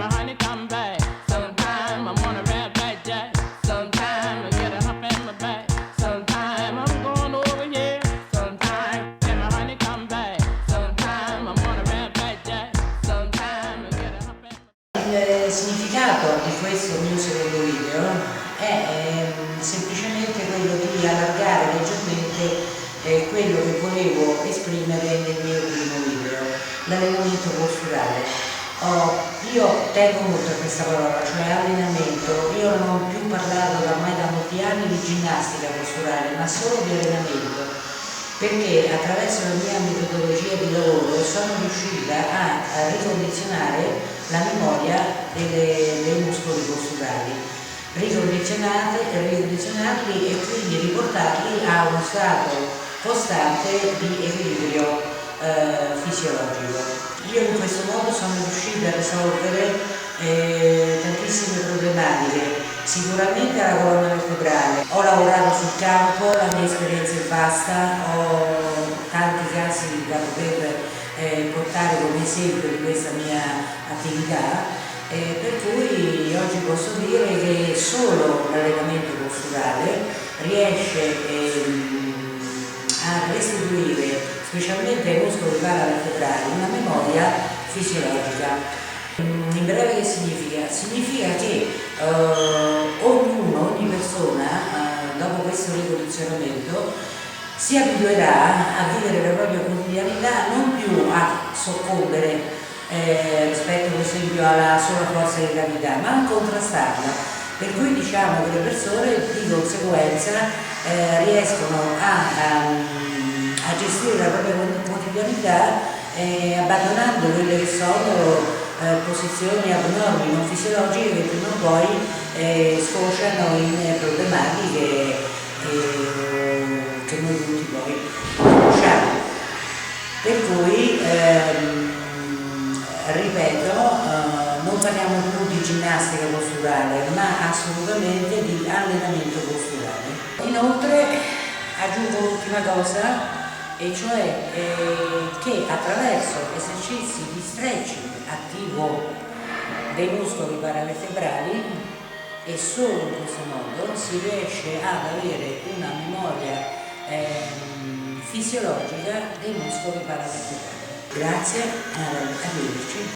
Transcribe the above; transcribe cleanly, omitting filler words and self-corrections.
my honey come back. Sometime I wanna rap like Jack. Sometime I get a hump in my back. Sometime I'm going over here. Sometime get my honey come back. Sometime I wanna rap like Jack. Sometime I get a hump in my back. Il significato di questo mio secondo video è semplicemente quello di allargare leggermente quello che volevo esprimere nel mio primo video, l'allenamento posturale. Io tengo molto a questa parola, cioè allenamento. Io non ho più parlato ormai da molti anni di ginnastica posturale, ma solo di allenamento, perché attraverso la mia metodologia di lavoro sono riuscita a ricondizionare la memoria dei muscoli posturali, ricondizionarli e quindi riportarli a uno stato costante di equilibrio fisiologico. Io in questo modo sono riuscita a risolvere tantissime problematiche, sicuramente la colonna vertebrale. Ho lavorato sul campo, la mia esperienza è vasta, ho tanti casi da poter portare come esempio di questa mia attività, per cui oggi posso dire che solo l'allenamento posturale riesce a restituire, specialmente ai muscoli paravertebrali, una memoria fisiologica. In breve che significa? Significa che ogni persona, dopo questo ricondizionamento, si abituerà a vivere la propria quotidianità non più a soccombere rispetto per esempio alla sola forza di gravità, ma a contrastarla. Per cui diciamo che le persone di conseguenza riescono a gestire la propria quotidianità abbandonando quelle che sono posizioni abnormi, non fisiologiche, che prima o poi sfociano in problematiche che noi tutti poi conosciamo. Per cui, ripeto, non parliamo più di ginnastica posturale, ma assolutamente di allenamento posturale. Inoltre aggiungo l'ultima cosa, e cioè che attraverso esercizi di stretching attivo dei muscoli paravertebrali, e solo in questo modo si riesce ad avere una memoria fisiologica dei muscoli paravertebrali. Grazie, arrivederci.